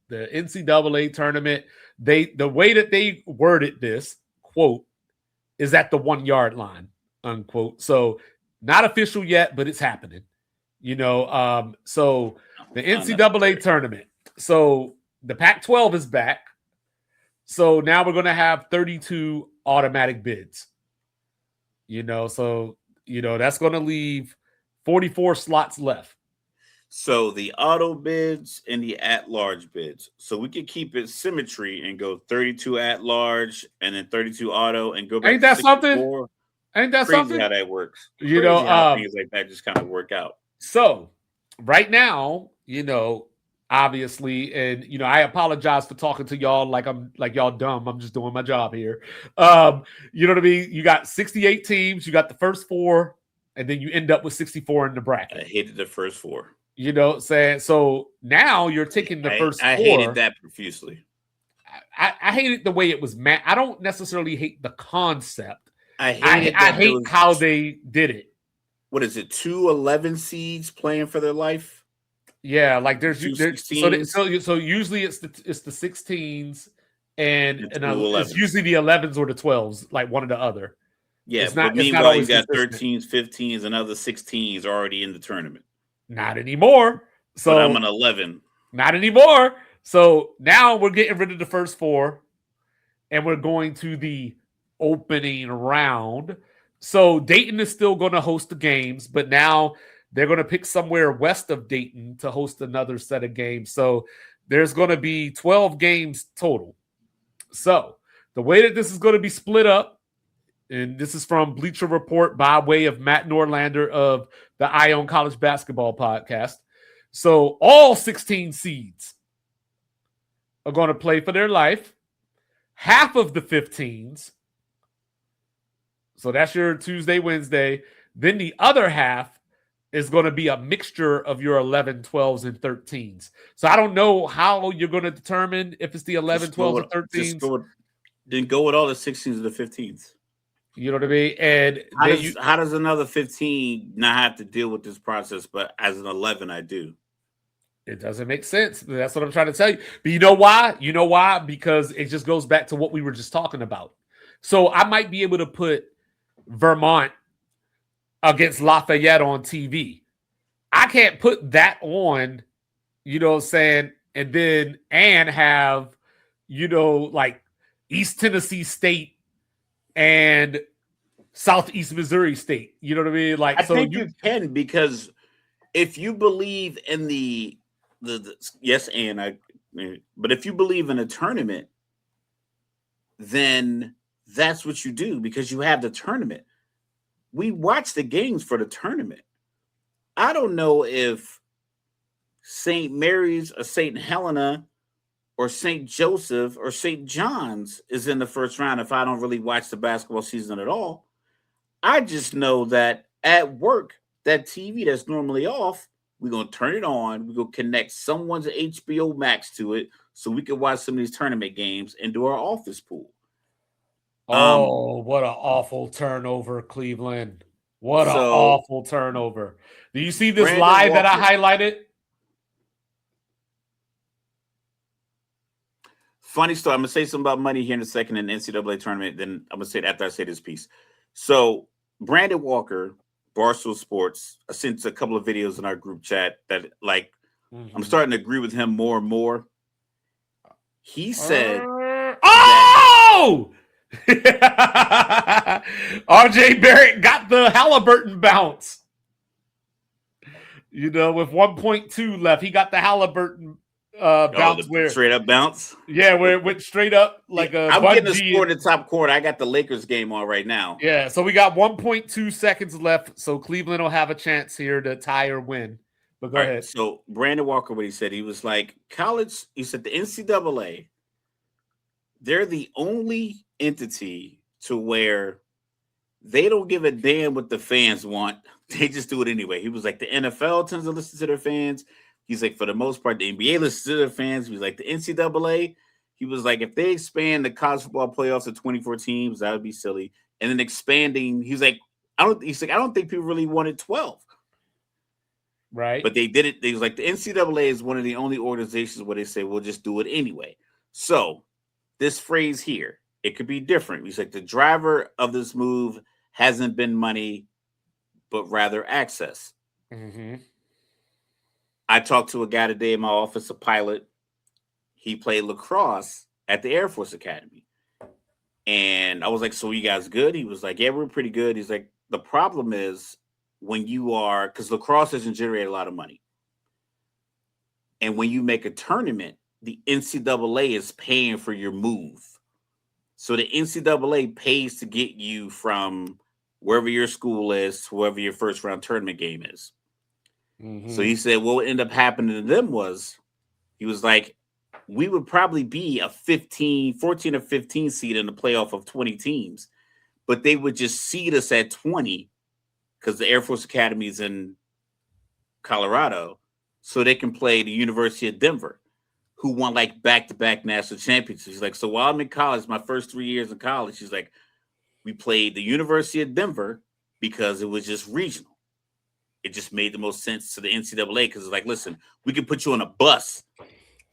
the NCAA tournament, the way that they worded this, quote, is at the 1 yard line, unquote. So not official yet, but it's happening. So the NCAA tournament. So the Pac-12 is back. So now we're going to have 32 automatic bids. So that's going to leave 44 slots left. So the auto bids and the at-large bids. So we could keep it symmetry and go 32 at-large and then 32 auto and go back. Ain't that to something? Ain't that Crazy something? how that works. Crazy how things like that just kind of work out. So right now, obviously, and I apologize for talking to y'all like I'm like y'all dumb. I'm just doing my job here. You know what I mean? You got 68 teams, you got the first 4, and then you end up with 64 in the bracket. I hated the first 4. Saying so now you're taking the first 4. I hated that profusely. I hated the way it was I don't necessarily hate the concept. I hate how they did it. What is it? 2 11 seeds playing for their life? Yeah, like there's so usually it's the 16s and it's usually the 11s or the 12s, like one or the other. Yeah, but meanwhile you got 13s, 15s, and other 16s already in the tournament. Not anymore. So but I'm an 11. Not anymore. So now we're getting rid of the first 4, and we're going to the opening round. So Dayton is still going to host the games, but now they're going to pick somewhere west of Dayton to host another set of games. So there's going to be 12 games total. So the way that this is going to be split up, and this is from Bleacher Report by way of Matt Norlander of the Ion College Basketball Podcast. So all 16 seeds are going to play for their life. Half of the 15s. So that's your Tuesday, Wednesday. Then the other half is going to be a mixture of your 11, 12s, and 13s. So I don't know how you're going to determine if it's the 11, 12s, and 13s. Then go with all the 16s and the 15s. You know what I mean? And how does another 15 not have to deal with this process, but as an 11, I do? It doesn't make sense. That's what I'm trying to tell you. But you know why? You know why? Because it just goes back to what we were just talking about. So I might be able to put Vermont against Lafayette on TV. I can't put that on, you know what I'm saying, and have, like East Tennessee State and Southeast Missouri State. You know what I mean? Like, I think you can, because if you believe in the yes, but if you believe in a tournament, then that's what you do, because you have the tournament. We watch the games for the tournament. I don't know if St. Mary's or St. Helena or St. Joseph or St. John's is in the first round if I don't really watch the basketball season at all. I just know that at work, that TV that's normally off, we're going to turn it on. We're going to connect someone's HBO Max to it so we can watch some of these tournament games and do our office pool. Oh, what an awful turnover, Cleveland. What an awful turnover. Do you see this live that I highlighted? Funny story. I'm going to say something about money here in a second in the NCAA tournament. Then I'm going to say it after I say this piece. So Brandon Walker, Barstool Sports, I sent a couple of videos in our group chat that, like, I'm starting to agree with him more and more. He said, oh! RJ Barrett got the Halliburton bounce. With 1.2 left, he got the Halliburton bounce. Straight up bounce? Yeah, where it went straight up like a I'm getting the score in the top corner. I got the Lakers game on right now. Yeah, so we got 1.2 seconds left, so Cleveland will have a chance here to tie or win. But go ahead. So Brandon Walker, what he said, he was like, he said the NCAA, they're the only entity to where they don't give a damn what the fans want. They just do it anyway. He was like, the NFL tends to listen to their fans. He's like, for the most part, the NBA listens to their fans. He was like, the NCAA, he was like, if they expand the college football playoffs to 24 teams, that would be silly. And then expanding, he's like, I don't think people really wanted 12. Right. But they did it. They was like the NCAA is one of the only organizations where they say we'll just do it anyway. So this phrase here, it could be different. He's like the driver of this move hasn't been money, but rather access. Mm-hmm. I talked to a guy today in my office, a pilot. He played lacrosse at the Air Force Academy. And I was like, so you guys good? He was like, yeah, we're pretty good. He's like, the problem is when you are, because lacrosse doesn't generate a lot of money. And when you make a tournament, the NCAA is paying for your move. So the NCAA pays to get you from wherever your school is to wherever your first round tournament game is. So Mm-hmm. he said what would end up happening to them was he was like, we would probably be a 14 or 15 seed in the playoff of 20 teams, but they would just seed us at 20 because the Air Force Academy is in Colorado, so they can play the University of Denver, who won like back-to-back national championships. She's like, so while I'm in college, my first 3 years in college, she's like, we played the University of Denver because it was just regional. It just made the most sense to the NCAA because it's like, listen, we can put you on a bus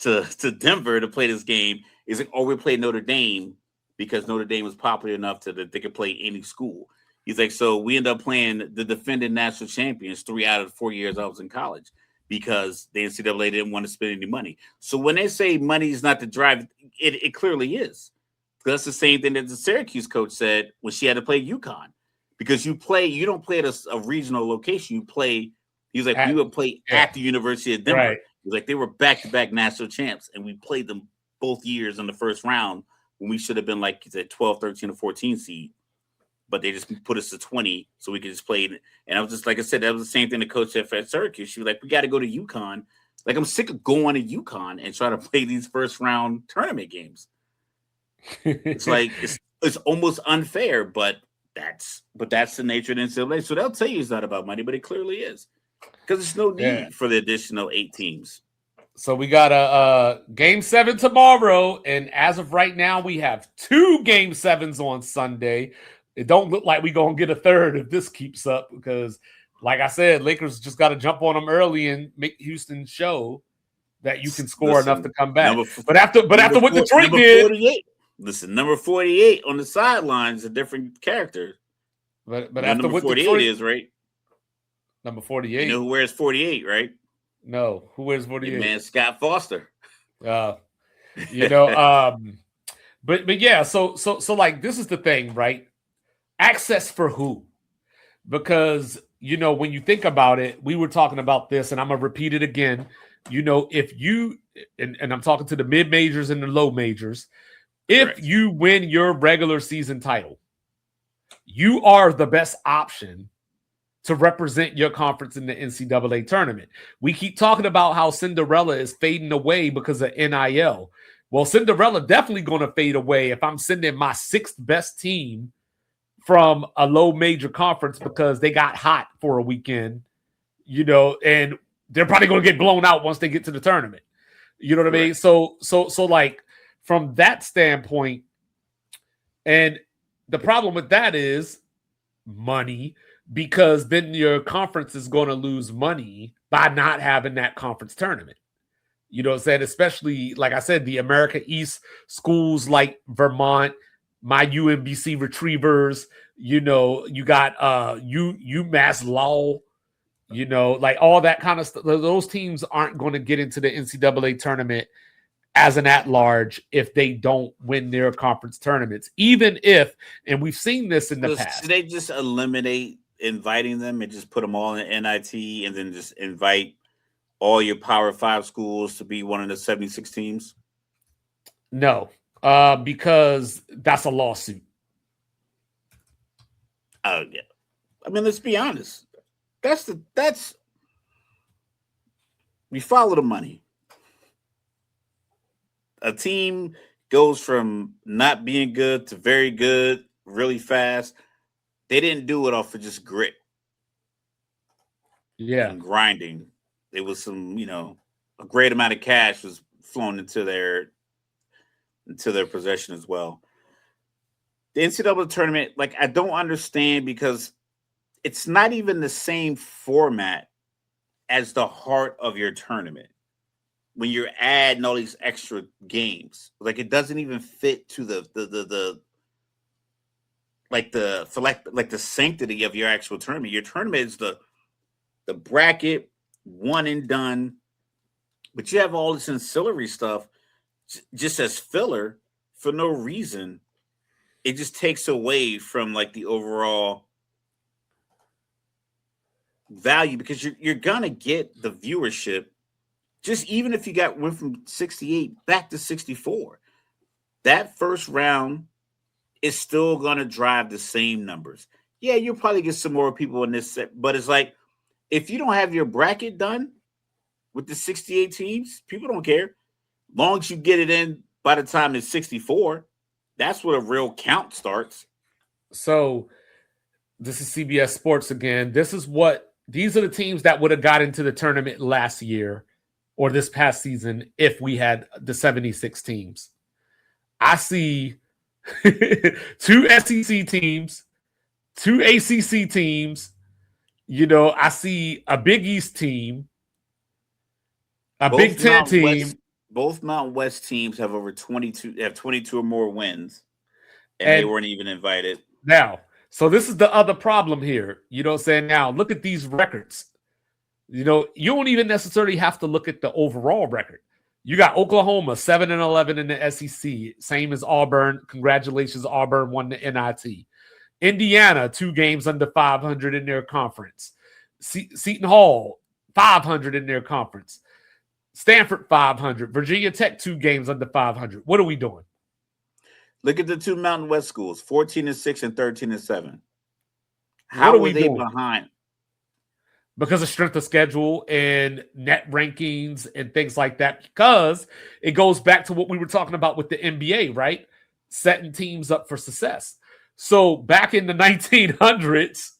to Denver to play this game. Is like, or we play Notre Dame because Notre Dame was popular enough that they could play any school. He's like, so we end up playing the defending national champions 3 out of the 4 years I was in college because the NCAA didn't want to spend any money. So when they say money is not the drive, it clearly is. That's the same thing that the Syracuse coach said when she had to play UConn. Because you don't play at a regional location. You play, he was like, we would play at the University of Denver. Right. He was like, they were back-to-back national champs, and we played them both years in the first round when we should have been like, he said, 12, 13, or 14 seed. But they just put us to 20 so we could just play. And I was just, like I said, that was the same thing the coach said at Syracuse. She was like, we got to go to UConn. Like, I'm sick of going to UConn and trying to play these first-round tournament games. It's like, it's almost unfair, but that's the nature of the NCAA. So they'll tell you it's not about money, but it clearly is because there's no need for the additional 8 teams. So we got a game 7 tomorrow, and as of right now, we have 2 game 7s on Sunday. It don't look like we're gonna get a third if this keeps up because, like I said, Lakers just got to jump on them early and make Houston show that you can score enough to come back. But after what Detroit did, 48. Listen, number 48 on the sidelines, a different character. But after number what 48 Detroit is, right? Number 48. You know who wears 48, right? No, who wears 48? Man, Scott Foster. But yeah, so like this is the thing, right? Access for who? Because when you think about it, we were talking about this, and I'm gonna repeat it again. If you and I'm talking to the mid majors and the low majors, if Correct. you win your regular season title, you are the best option to represent your conference in the NCAA tournament. We keep talking about how Cinderella is fading away because of NIL. Well, Cinderella definitely going to fade away if I'm sending my 6th best team from a low major conference because they got hot for a weekend, and they're probably going to get blown out once they get to the tournament. You know what I mean? So like from that standpoint, and the problem with that is money, because then your conference is going to lose money by not having that conference tournament. You know what I'm saying? Especially, like I said, the America East schools like Vermont, my UMBC Retrievers, you got UMass Law, like all that kind of stuff. Those teams aren't going to get into the NCAA tournament as an at-large if they don't win their conference tournaments, even if, and we've seen this in the past. Should they just eliminate inviting them and just put them all in NIT and then just invite all your Power 5 schools to be one of the 76 teams? No, because that's a lawsuit. Oh, yeah. I mean, let's be honest. That's we follow the money. A team goes from not being good to very good really fast. They didn't do it off of just grit. Yeah. And grinding. It was some, a great amount of cash was flown into their possession as well. The NCAA tournament, like, I don't understand because it's not even the same format as the heart of your tournament. When you're adding all these extra games, like it doesn't even fit to the like the sanctity of your actual tournament. Your tournament is the bracket, one and done, but you have all this ancillary stuff just as filler for no reason. It just takes away from like the overall value because you're gonna get the viewership just even if you went from 68 back to 64. That first round is still gonna drive the same numbers. Yeah, you'll probably get some more people in this set, but it's like if you don't have your bracket done with the 68 teams, people don't care. Long as you get it in by the time it's 64, that's where a real count starts. So this is CBS Sports again. These are the teams that would have got into the tournament last year or this past season if we had the 76 teams. I see 2 SEC teams, 2 ACC teams. I see a Big East team, a Both Big Ten Mountain team. Both Mountain West teams have over 22 or more wins, and they weren't even invited. Now, so this is the other problem here. You know what I'm saying? Now, look at these records. You don't even necessarily have to look at the overall record. You got Oklahoma 7-11 in the SEC, same as Auburn. Congratulations, Auburn won the NIT. Indiana 2 games under 500 in their conference. Seton Hall 500 in their conference. Stanford 500. Virginia Tech 2 games under 500. What are we doing? Look at the 2 Mountain West schools, 14-6 and 13-7. How were they behind? Because of strength of schedule and net rankings and things like that. Because it goes back to what we were talking about with the NBA, right? Setting teams up for success. So back in the 1900s,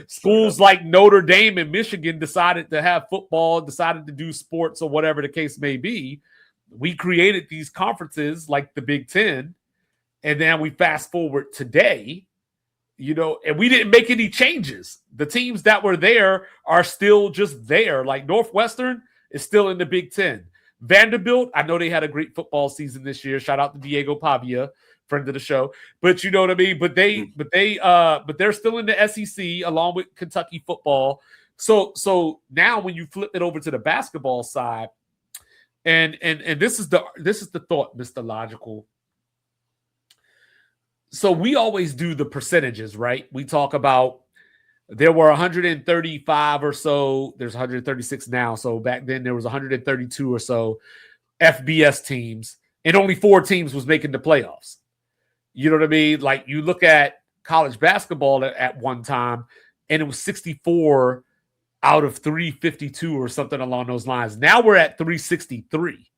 schools like Notre Dame and Michigan decided to have football, decided to do sports or whatever the case may be. We created these conferences like the Big Ten. And then we fast forward today, and we didn't make any changes. The teams that were there are still just there. Like Northwestern is still in the Big Ten. Vanderbilt, I know they had a great football season this year. Shout out to Diego Pavia, friend of the show. But you know what I mean? But they're still in the SEC along with Kentucky football. So now when you flip it over to the basketball side, and this is the thought, Mr. Logical. So we always do the percentages, right? We talk about there were 135 or so. There's 136 now. So back then there was 132 or so FBS teams, and only 4 teams was making the playoffs. You know what I mean? Like you look at college basketball at one time, and it was 64 out of 352 or something along those lines. Now we're at 363.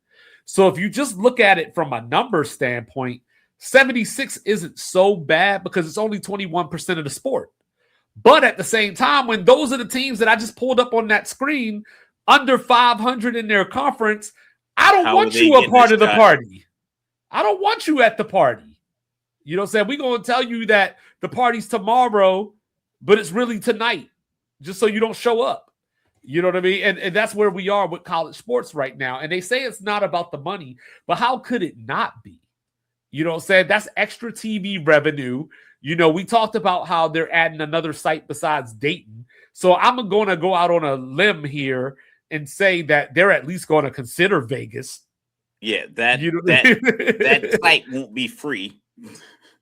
So if you just look at it from a number standpoint, 76 isn't so bad because it's only 21% of the sport. But at the same time, when those are the teams that I just pulled up on that screen, under 500 in their conference, I don't want you a part of the party. I don't want you at the party. You know what I'm saying? We're going to tell you that the party's tomorrow, but it's really tonight, just so you don't show up. You know what I mean? And that's where we are with college sports right now. And they say it's not about the money, but how could it not be? You know what I'm saying? That's extra TV revenue. We talked about how they're adding another site besides Dayton. So I'm going to go out on a limb here and say that they're at least going to consider Vegas. Yeah, that site won't be free.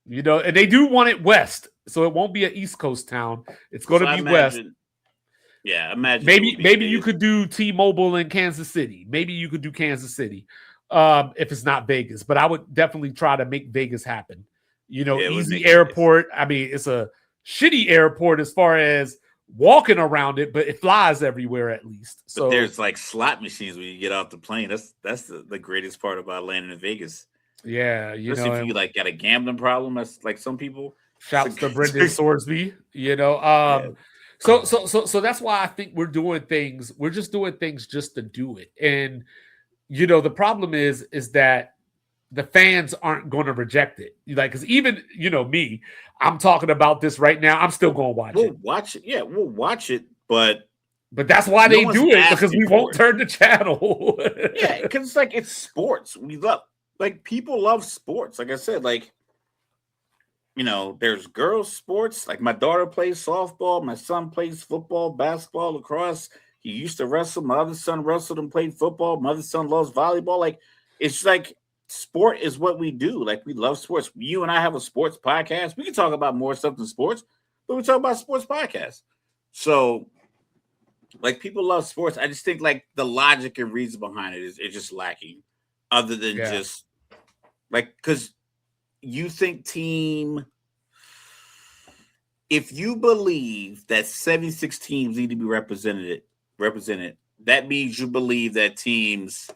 And they do want it west. So it won't be an East Coast town. It's going to be west. Yeah, imagine. Maybe you could do T-Mobile in Kansas City. Maybe you could do Kansas City. If it's not Vegas, but I would definitely try to make Vegas happen. Easy airport. I mean, it's a shitty airport as far as walking around it, but it flies everywhere at least. So there's like slot machines when you get off the plane. That's the greatest part about landing in Vegas. Yeah, especially if you like got a gambling problem. That's like some people. Shouts to Brendan Sorsby. So that's why I think we're doing things. We're just doing things just to do it, and the problem is that the fans aren't going to reject it. Because even, me, I'm talking about this right now. I'm still going to watch it. We'll watch it. Yeah, we'll watch it. But But that's why No they one's do it, because asking we for won't it. turn the channel. Yeah, because it's like it's sports. We love like people love sports. Like I said, like there's girls' sports. Like my daughter plays softball, my son plays football, basketball, lacrosse. He used to wrestle. My other son wrestled and played football. My other son loves volleyball. Like it's like sport is what we do. Like we love sports. You and I have a sports podcast. We can talk about more stuff than sports, but we talk about sports podcasts. So like people love sports. I just think like the logic and reason behind it is just lacking, other than Yeah. just like because you think team. If you believe that 76 teams need to be represented, that means you believe that teams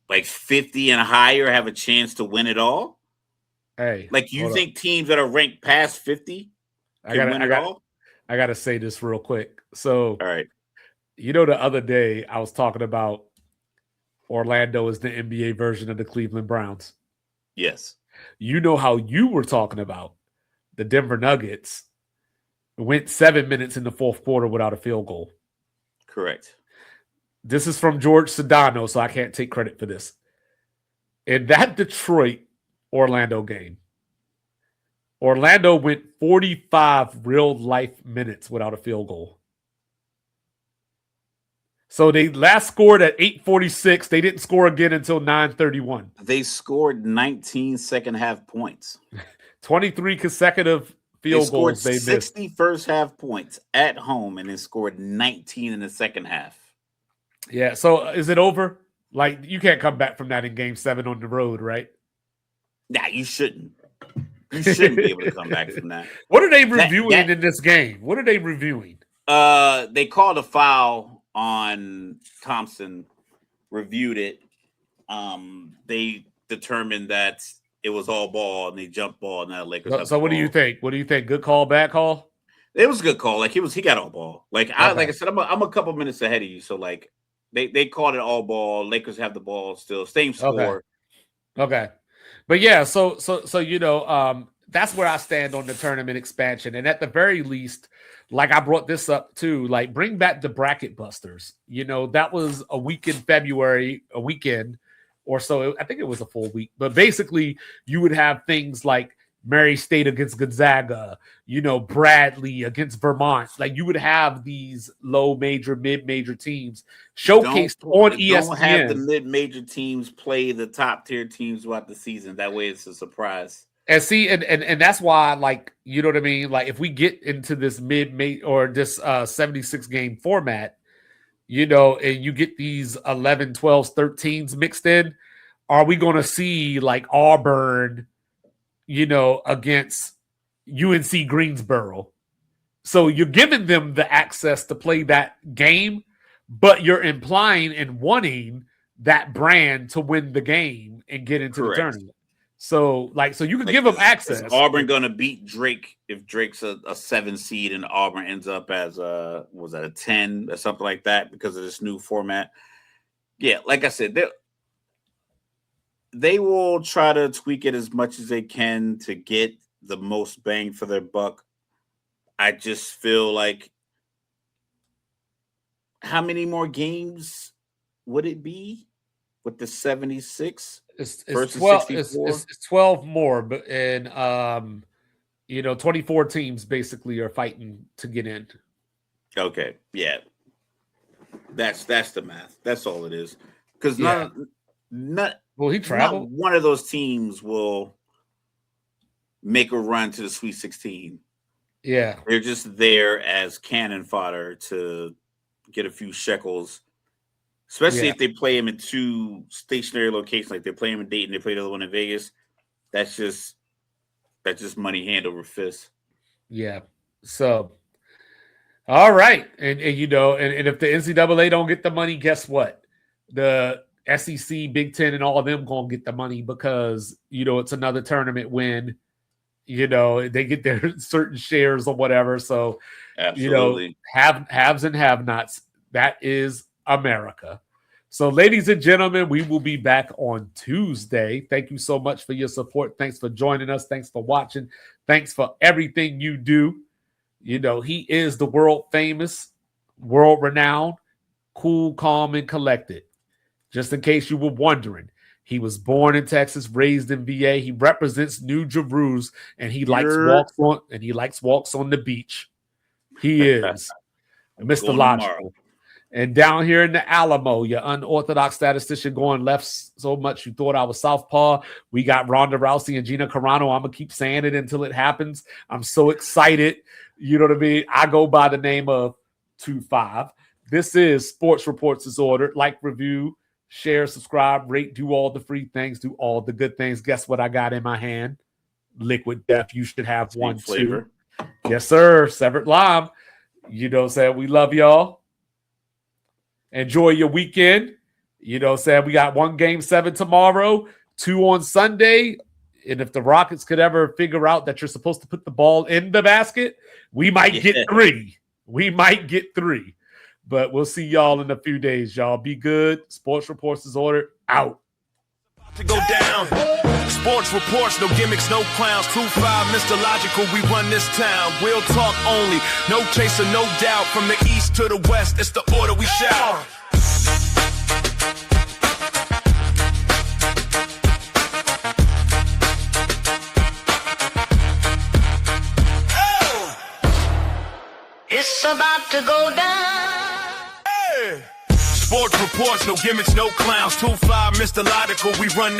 like 50 and higher have a chance to win it all. Hey, Like you hold up. think teams that are ranked past 50 can win it all? I gotta say this real quick. So, All right. the other day I was talking about Orlando is the NBA version of the Cleveland Browns. Yes. You know how you were talking about the Denver Nuggets went 7 minutes in the fourth quarter without a field goal. Correct. This is from George Sedano, so I can't take credit for this. In that Detroit Orlando game, Orlando went 45 real life minutes without a field goal. So they last scored at 8:46. They didn't score again until 9:31. They scored 19 second half points. 23 consecutive field goals they missed. 60 first half points at home and then scored 19 in the second half. Yeah, so is it over? Like, you can't come back from that in game 7 on the road, right? Nah, you shouldn't. You shouldn't be able to come back from that. What are they reviewing in this game? What are they reviewing? They called a foul on Thompson, reviewed it. They determined that it was all ball and they jumped ball and that Lakers. So what do you think? What do you think? Good call, bad call? It was a good call. Like he got all ball. Like I said, I'm a couple minutes ahead of you. So like they called it all ball. Lakers have the ball still. Same score. Okay. But yeah, so that's where I stand on the tournament expansion. And at the very least, like I brought this up too, like bring back the bracket busters. That was a week in February, a weekend or so. I think it was a full week. But basically, you would have things like Murray State against Gonzaga, Bradley against Vermont. Like you would have these low major, mid major teams showcased on ESPN. Don't have the mid major teams play the top tier teams throughout the season. That way, it's a surprise. And see, and that's why, like, you know what I mean? Like, if we get into this or this 76 game format, and you get these 11, 12s, 13s mixed in, are we going to see like Auburn, against UNC Greensboro? So you're giving them the access to play that game, but you're implying and wanting that brand to win the game and get into the tournament. So you can give them access. Is Auburn going to beat Drake if Drake's a 7 seed and Auburn ends up as a 10 or something like that because of this new format? Yeah, like I said, they will try to tweak it as much as they can to get the most bang for their buck. I just feel like how many more games would it be with the 76? It's versus 12. 64? It's 12 more, but 24 teams basically are fighting to get in. Okay, yeah, that's the math. That's all it is. Because not one of those teams will make a run to the Sweet 16. Yeah, they're just there as cannon fodder to get a few shekels. Especially if they play him in 2 stationary locations, like they play him in Dayton, they play the other one in Vegas. That's just money hand over fist. Yeah. So, all right, and if the NCAA don't get the money, guess what? The SEC, Big Ten, and all of them gonna get the money because it's another tournament win. They get their certain shares or whatever. So, absolutely, haves and have-nots. That is America. So, ladies and gentlemen, we will be back on Tuesday. Thank you so much for your support. Thanks for joining us. Thanks for watching. Thanks for everything you do. He is the world famous, world renowned, cool, calm, and collected. Just in case you were wondering, he was born in Texas, raised in VA. He represents New Jerusalem, and he likes walks on the beach. He is Mr. Logical. And down here in the Alamo, your unorthodox statistician going left so much you thought I was southpaw. We got Ronda Rousey and Gina Carano. I'm going to keep saying it until it happens. I'm so excited. You know what I mean? I go by the name of 2-5. This is Sports Reports Disorder. Like, review, share, subscribe, rate, do all the free things, do all the good things. Guess what I got in my hand? Liquid Death. You should have one flavor. Too. Yes, sir. Severed Lime. You know what I'm saying? We love y'all. Enjoy your weekend. You know what I'm saying? We got 1 Game 7 tomorrow, 2 on Sunday. And if the Rockets could ever figure out that you're supposed to put the ball in the basket, we might get 3. We might get 3. But we'll see y'all in a few days, y'all. Be good. Sports Reports Disorder out. To go down. Sports reports, no gimmicks, no clowns. 2-5, Mr. Logical, we run this town. Real talk only, no chaser, no doubt. From the east to the west, it's the order we shout. It's about to go down. Hey. Sports reports, no gimmicks, no clowns. 2-5, Mr. Logical, we run this